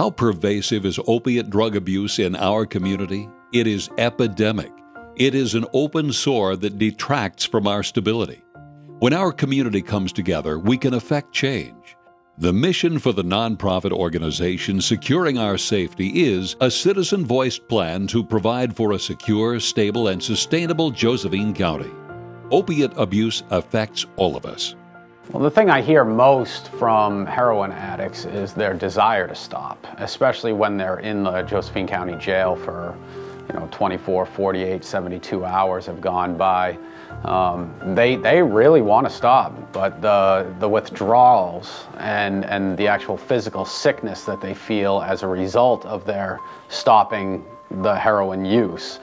How pervasive is opiate drug abuse in our community? It is epidemic. It is an open sore that detracts from our stability. When our community comes together, we can affect change. The mission for the nonprofit organization Securing Our Safety is a citizen-voiced plan to provide for a secure, stable, and sustainable Josephine County. Opiate abuse affects all of us. Well, the thing I hear most from heroin addicts is their desire to stop, especially when they're in the Josephine County Jail for 24, 48, 72 hours have gone by. They really want to stop, but the withdrawals and the actual physical sickness that they feel as a result of their stopping the heroin use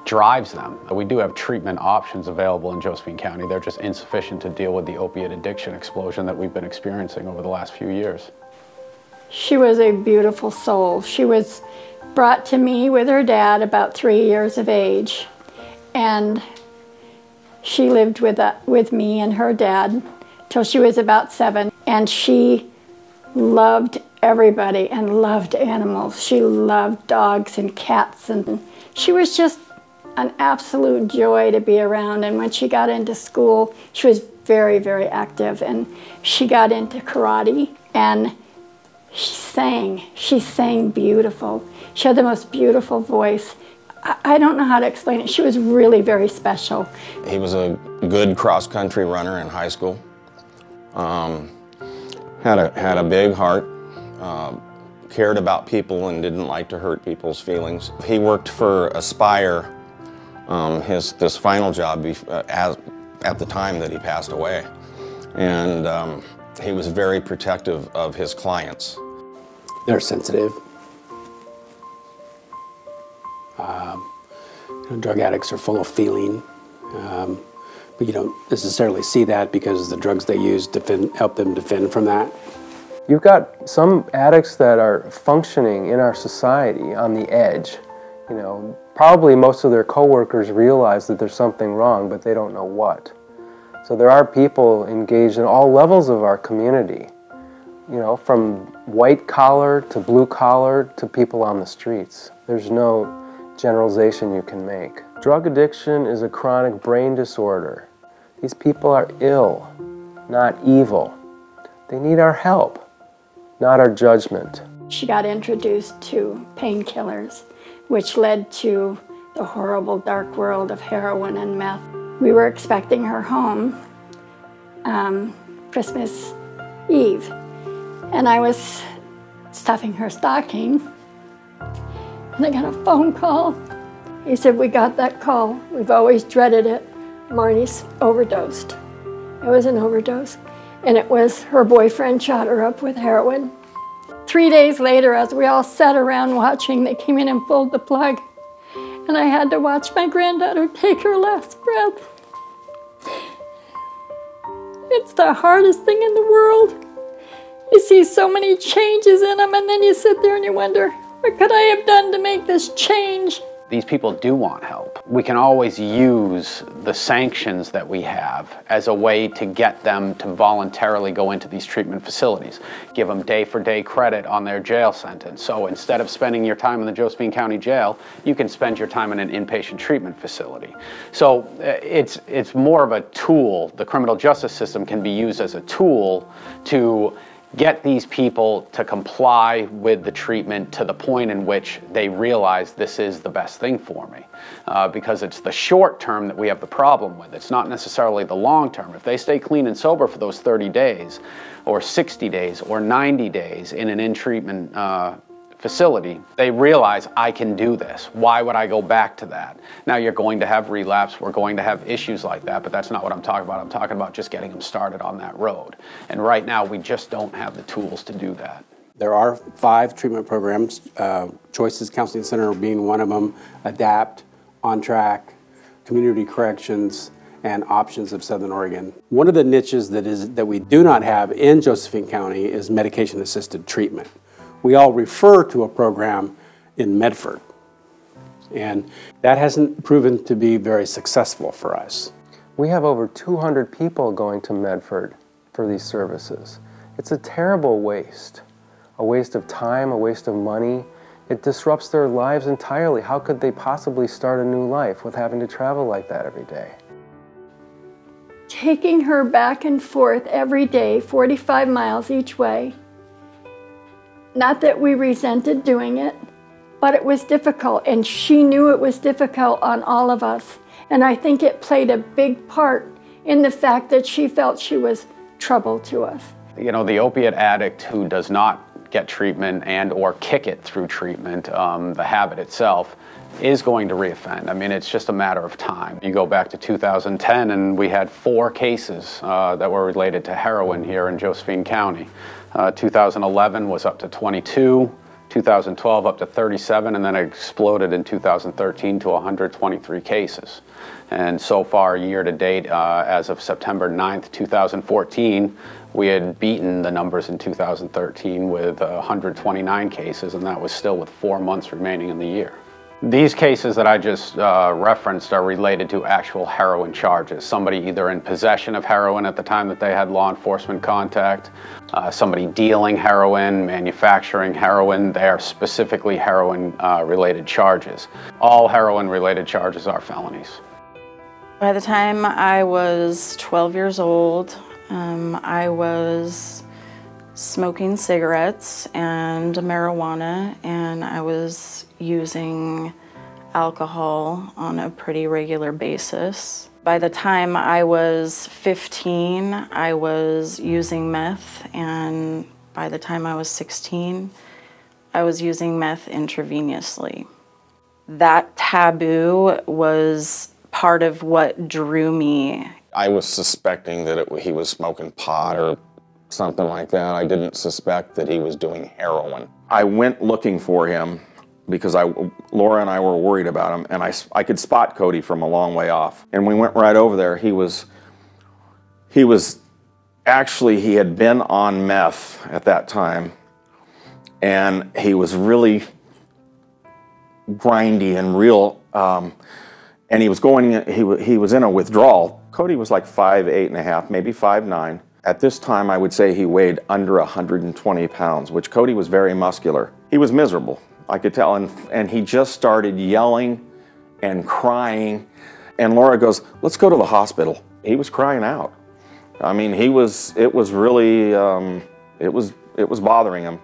drives them. We do have treatment options available in Josephine County. They're just insufficient to deal with the opiate addiction explosion that we've been experiencing over the last few years. She was a beautiful soul. She was brought to me with her dad about 3 years of age, and she lived with me and her dad till she was about 7, and she loved everybody and loved animals. She loved dogs and cats, and she was just an absolute joy to be around. And when she got into school, she was very, very active, and she got into karate, and she sang beautiful. She had the most beautiful voice. I don't know how to explain it. She was really very special. He was a good cross-country runner in high school. Had a big heart, cared about people and didn't like to hurt people's feelings. He worked for Aspire, this final job at the time that he passed away. And he was very protective of his clients. They're sensitive. Drug addicts are full of feeling, but you don't necessarily see that because the drugs they use help them defend from that. You've got some addicts that are functioning in our society on the edge. Probably most of their coworkers realize that there's something wrong, but they don't know what. So there are people engaged in all levels of our community, from white collar to blue collar to people on the streets. There's no generalization you can make. Drug addiction is a chronic brain disorder. These people are ill, not evil. They need our help, not our judgment. She got introduced to painkillers, which led to the horrible dark world of heroin and meth. We were expecting her home Christmas Eve, and I was stuffing her stocking, and I got a phone call. He said, "We got that call. We've always dreaded it. Marnie's overdosed." It was an overdose, and it was her boyfriend shot her up with heroin. 3 days later, as we all sat around watching, they came in and pulled the plug, and I had to watch my granddaughter take her last breath. It's the hardest thing in the world. You see so many changes in them, and then you sit there and you wonder, what could I have done to make this change? These people do want help. We can always use the sanctions that we have as a way to get them to voluntarily go into these treatment facilities. Give them day-for-day credit on their jail sentence. So instead of spending your time in the Josephine County Jail, you can spend your time in an inpatient treatment facility. So it's more of a tool. The criminal justice system can be used as a tool to get these people to comply with the treatment to the point in which they realize this is the best thing for me. Because it's the short term that we have the problem with. It's not necessarily the long term. If they stay clean and sober for those 30 days, or 60 days, or 90 days in an in-treatment facility, they realize, I can do this. Why would I go back to that? Now you're going to have relapse, we're going to have issues like that, but that's not what I'm talking about. I'm talking about just getting them started on that road. And right now, we just don't have the tools to do that. There are 5 treatment programs, Choices Counseling Center being one of them, ADAPT, On Track, Community Corrections, and Options of Southern Oregon. One of the niches that we do not have in Josephine County is medication-assisted treatment. We all refer to a program in Medford, and that hasn't proven to be very successful for us. We have over 200 people going to Medford for these services. It's a terrible waste. a waste of time, a waste of money. It disrupts their lives entirely. How could they possibly start a new life with having to travel like that every day? Taking her back and forth every day, 45 miles each way. Not that we resented doing it, but it was difficult, and she knew it was difficult on all of us. And I think it played a big part in the fact that she felt she was trouble to us. You know, the opiate addict who does not get treatment and or kick it through treatment, the habit itself, is going to reoffend. I mean, it's just a matter of time. You go back to 2010 and we had 4 cases that were related to heroin here in Josephine County. 2011 was up to 22, 2012 up to 37, and then it exploded in 2013 to 123 cases. And so far, year to date, as of September 9th, 2014, we had beaten the numbers in 2013 with 129 cases, and that was still with 4 months remaining in the year. These cases that I just referenced are related to actual heroin charges. Somebody either in possession of heroin at the time that they had law enforcement contact, somebody dealing heroin, manufacturing heroin. They are specifically heroin related charges. All heroin related charges are felonies. By the time I was 12 years old, I was smoking cigarettes and marijuana, and I was using alcohol on a pretty regular basis. By the time I was 15, I was using meth, and by the time I was 16, I was using meth intravenously. That taboo was part of what drew me. I was suspecting that he was smoking pot or something like that. I didn't suspect that he was doing heroin. I went looking for him because Laura and I were worried about him, and I could spot Cody from a long way off. And we went right over there. He had been on meth at that time, and he was really grindy and real, and he was in a withdrawal. Cody was like 5'8.5", maybe 5'9". At this time, I would say he weighed under 120 pounds, which Cody was very muscular. He was miserable, I could tell, and he just started yelling and crying. And Laura goes, "Let's go to the hospital." He was crying out. I mean, it was really, it was bothering him.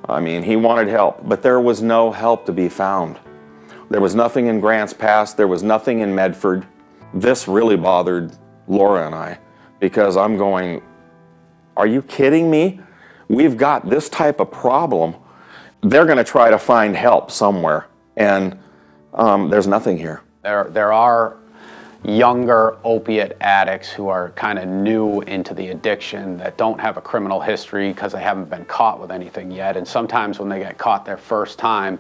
I mean, he wanted help, but there was no help to be found. There was nothing in Grants Pass, there was nothing in Medford. This really bothered Laura and I, because I'm going, are you kidding me? We've got this type of problem. They're going to try to find help somewhere, and there's nothing here. There are younger opiate addicts who are kind of new into the addiction that don't have a criminal history because they haven't been caught with anything yet. And sometimes when they get caught their first time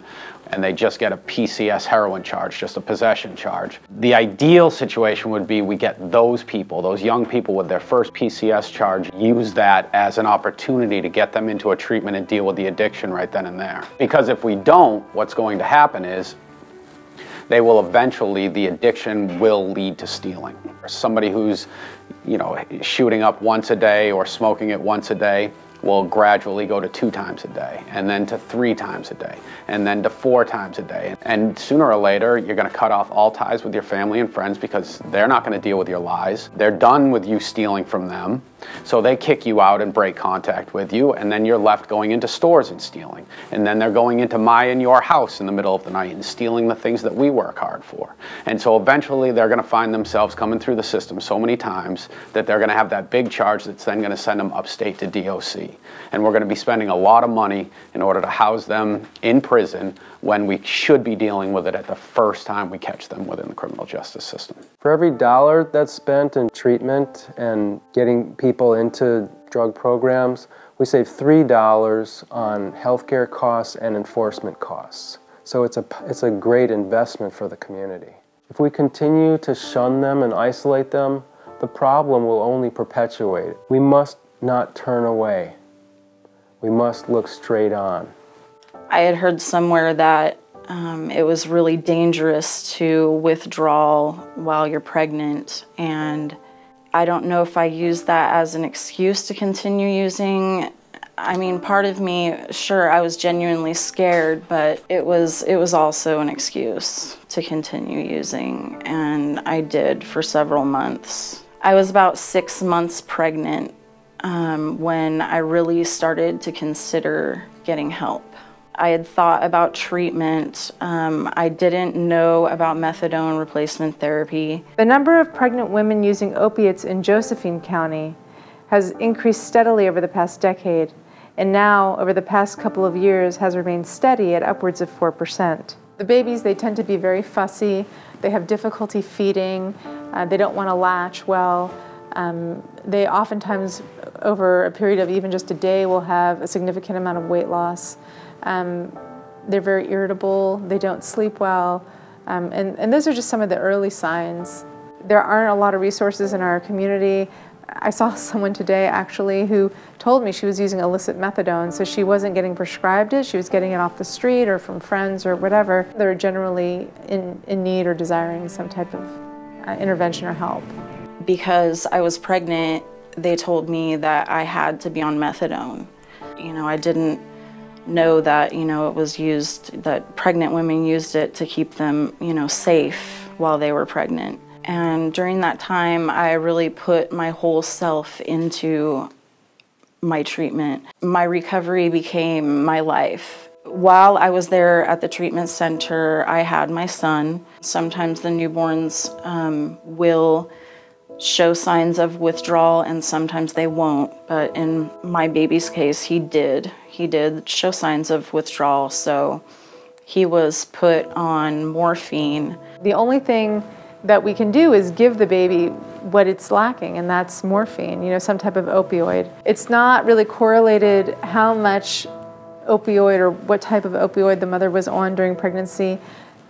and they just get a PCS heroin charge, just a possession charge, the ideal situation would be we get those people, those young people with their first PCS charge, use that as an opportunity to get them into a treatment and deal with the addiction right then and there. Because if we don't, what's going to happen is they will eventually, the addiction will lead to stealing. Somebody who's, shooting up once a day or smoking it once a day will gradually go to 2 times a day, and then to 3 times a day, and then to 4 times a day. And sooner or later, you're gonna cut off all ties with your family and friends because they're not gonna deal with your lies. They're done with you stealing from them, so they kick you out and break contact with you, and then you're left going into stores and stealing. And then they're going into my and your house in the middle of the night and stealing the things that we work hard for. And so eventually they're gonna find themselves coming through the system so many times that they're gonna have that big charge that's then gonna send them upstate to DOC. And we're going to be spending a lot of money in order to house them in prison when we should be dealing with it at the first time we catch them within the criminal justice system. For every dollar that's spent in treatment and getting people into drug programs, we save $3 on healthcare costs and enforcement costs. So it's a great investment for the community. If we continue to shun them and isolate them, the problem will only perpetuate. We must not turn away. We must look straight on. I had heard somewhere that it was really dangerous to withdraw while you're pregnant, and I don't know if I used that as an excuse to continue using I mean, part of me, sure, I was genuinely scared, but it was also an excuse to continue using, and I did for several months. I was about 6 months pregnant when I really started to consider getting help. I had thought about treatment. I didn't know about methadone replacement therapy. The number of pregnant women using opiates in Josephine County has increased steadily over the past decade, and now, over the past couple of years, has remained steady at upwards of 4%. The babies, they tend to be very fussy. They have difficulty feeding. They don't want to latch well. They oftentimes, over a period of even just a day, will have a significant amount of weight loss. They're very irritable. They don't sleep well. And those are just some of the early signs. There aren't a lot of resources in our community. I saw someone today actually who told me she was using illicit methadone, so she wasn't getting prescribed it, she was getting it off the street or from friends or whatever. They're generally in need or desiring some type of intervention or help. Because I was pregnant, they told me that I had to be on methadone. You know, I didn't know that, you know, it was used, that pregnant women used it to keep them, you know, safe while they were pregnant. And during that time, I really put my whole self into my treatment. My recovery became my life. While I was there at the treatment center, I had my son. Sometimes the newborns will show signs of withdrawal and sometimes they won't. But in my baby's case, he did. He did show signs of withdrawal, so he was put on morphine. The only thing that we can do is give the baby what it's lacking, and that's morphine, you know, some type of opioid. It's not really correlated how much opioid or what type of opioid the mother was on during pregnancy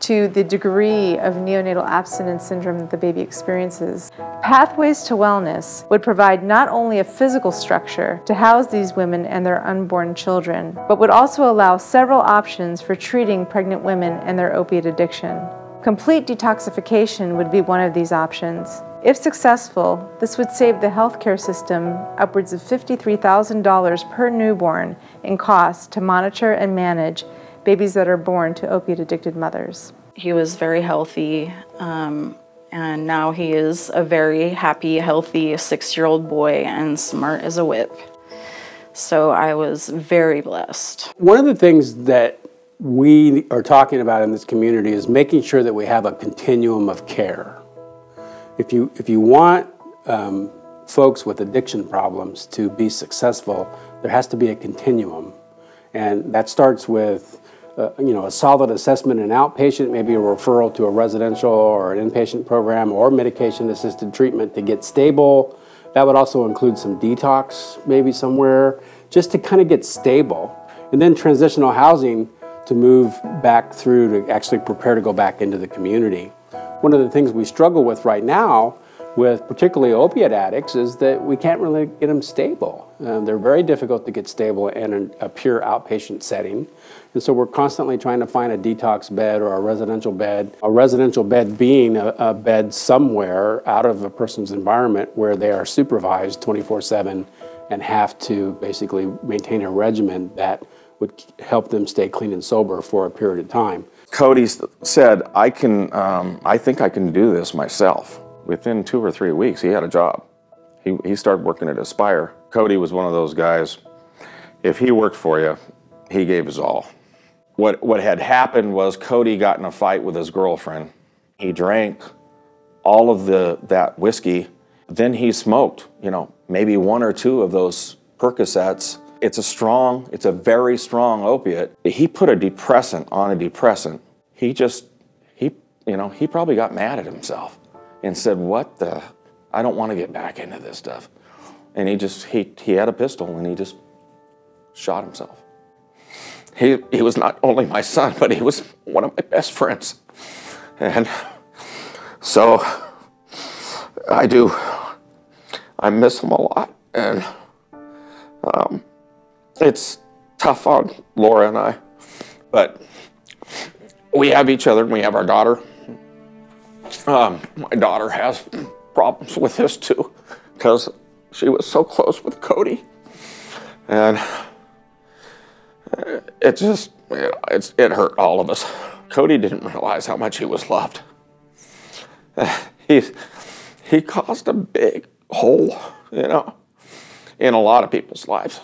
to the degree of neonatal abstinence syndrome that the baby experiences. Pathways to Wellness would provide not only a physical structure to house these women and their unborn children, but would also allow several options for treating pregnant women and their opiate addiction. Complete detoxification would be one of these options. If successful, this would save the healthcare system upwards of $53,000 per newborn in costs to monitor and manage babies that are born to opiate-addicted mothers. He was very healthy, and now he is a very happy, healthy 6-year-old boy and smart as a whip. So I was very blessed. One of the things that we are talking about in this community is making sure that we have a continuum of care. If you want folks with addiction problems to be successful, there has to be a continuum. And that starts with a solid assessment in outpatient, maybe a referral to a residential or an inpatient program or medication-assisted treatment to get stable. That would also include some detox maybe somewhere, just to kind of get stable. And then transitional housing to move back through to actually prepare to go back into the community. One of the things we struggle with right now with particularly opiate addicts is that we can't really get them stable. They're very difficult to get stable in a pure outpatient setting. And so we're constantly trying to find a detox bed or a residential bed being a bed somewhere out of a person's environment where they are supervised 24/7 and have to basically maintain a regimen that would help them stay clean and sober for a period of time. Cody said, I think I can do this myself. Within 2 or 3 weeks, he had a job. He started working at Aspire. Cody was one of those guys, if he worked for you, he gave his all. What had happened was Cody got in a fight with his girlfriend. He drank all of that whiskey, then he smoked, maybe 1 or 2 of those Percocets. It's a very strong opiate. He put a depressant on a depressant. He probably got mad at himself and said, I don't want to get back into this stuff. And he had a pistol and he just shot himself. He was not only my son, but he was one of my best friends. And so I miss him a lot. And it's tough on Laura and I, but we have each other and we have our daughter. My daughter has problems with this too, because she was so close with Cody. And it just, it hurt all of us. Cody didn't realize how much he was loved. He caused a big hole, in a lot of people's lives.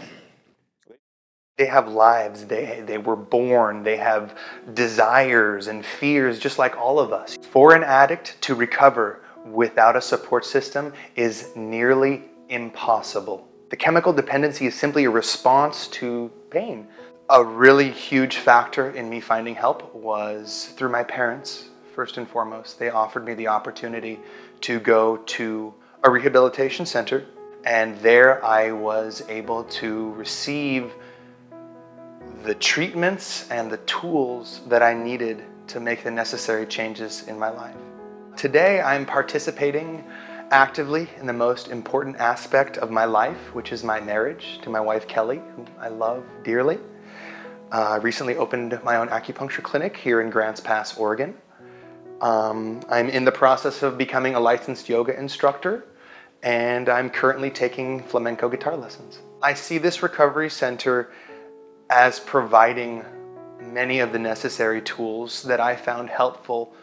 They have lives, they were born, they have desires and fears just like all of us. For an addict to recover without a support system is nearly impossible. The chemical dependency is simply a response to pain. A really huge factor in me finding help was through my parents, first and foremost. They offered me the opportunity to go to a rehabilitation center, and there I was able to receive the treatments and the tools that I needed to make the necessary changes in my life. Today I'm participating actively in the most important aspect of my life, which is my marriage to my wife Kelly, whom I love dearly. I recently opened my own acupuncture clinic here in Grants Pass, Oregon. I'm in the process of becoming a licensed yoga instructor, and I'm currently taking flamenco guitar lessons. I see this recovery center as providing many of the necessary tools that I found helpful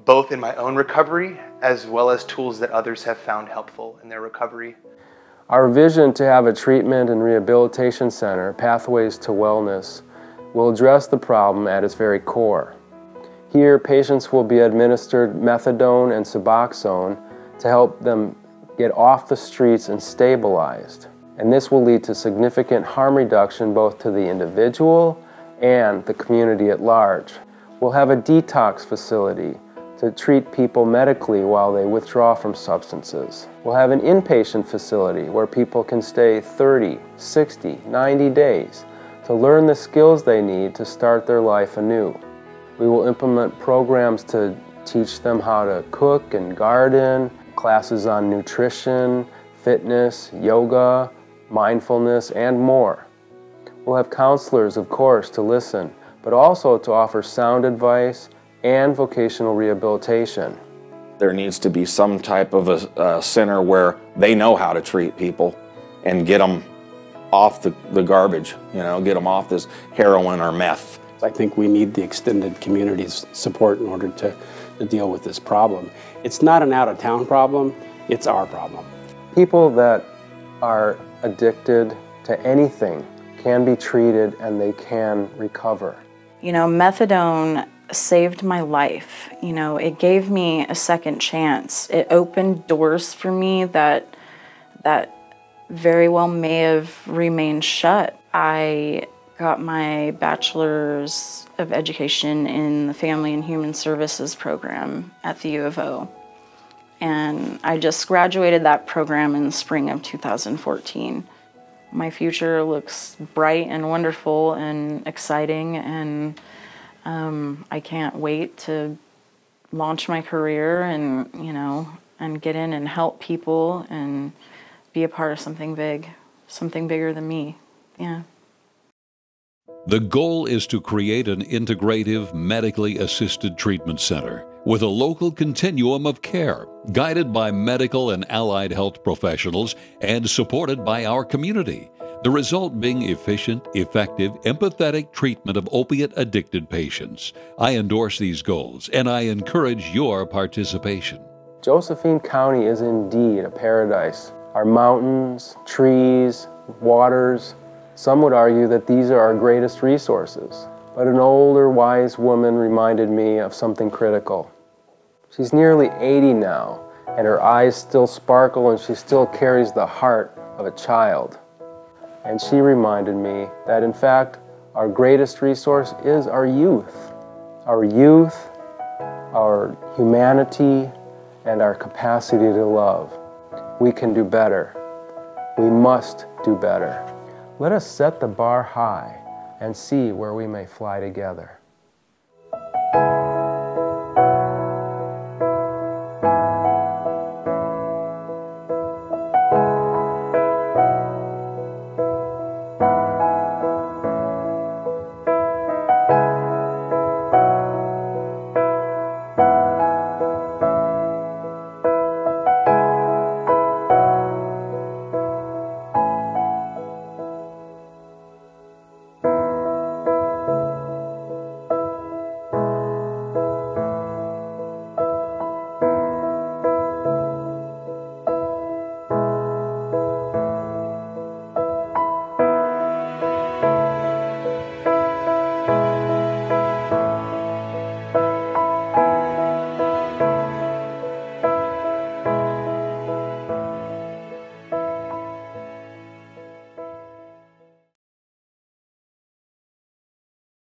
both in my own recovery as well as tools that others have found helpful in their recovery. Our vision to have a treatment and rehabilitation center, Pathways to Wellness, will address the problem at its very core. Here, patients will be administered methadone and Suboxone to help them get off the streets and stabilized. And this will lead to significant harm reduction both to the individual and the community at large. We'll have a detox facility to treat people medically while they withdraw from substances. We'll have an inpatient facility where people can stay 30, 60, 90 days to learn the skills they need to start their life anew. We will implement programs to teach them how to cook and garden, classes on nutrition, fitness, yoga, mindfulness, and more. We'll have counselors, of course, to listen, but also to offer sound advice and vocational rehabilitation. There needs to be some type of a center where they know how to treat people and get them off the garbage, get them off this heroin or meth. I think we need the extended community's support in order to deal with this problem. It's not an out-of-town problem, it's our problem. People that are addicted to anything can be treated and they can recover. Methadone saved my life. It gave me a second chance. It opened doors for me that very well may have remained shut. I got my Bachelor's of Education in the Family and Human Services program at the U of O. And I just graduated that program in the spring of 2014. My future looks bright and wonderful and exciting, and I can't wait to launch my career and, and get in and help people and be a part of something big, something bigger than me. Yeah. The goal is to create an integrative, medically assisted treatment center with a local continuum of care, guided by medical and allied health professionals and supported by our community. The result being efficient, effective, empathetic treatment of opiate-addicted patients. I endorse these goals, and I encourage your participation. Josephine County is indeed a paradise. Our mountains, trees, waters, some would argue that these are our greatest resources. But an older, wise woman reminded me of something critical. She's nearly 80 now, and her eyes still sparkle, and she still carries the heart of a child. And she reminded me that, in fact, our greatest resource is our youth. Our youth, our humanity, and our capacity to love. We can do better. We must do better. Let us set the bar high and see where we may fly together.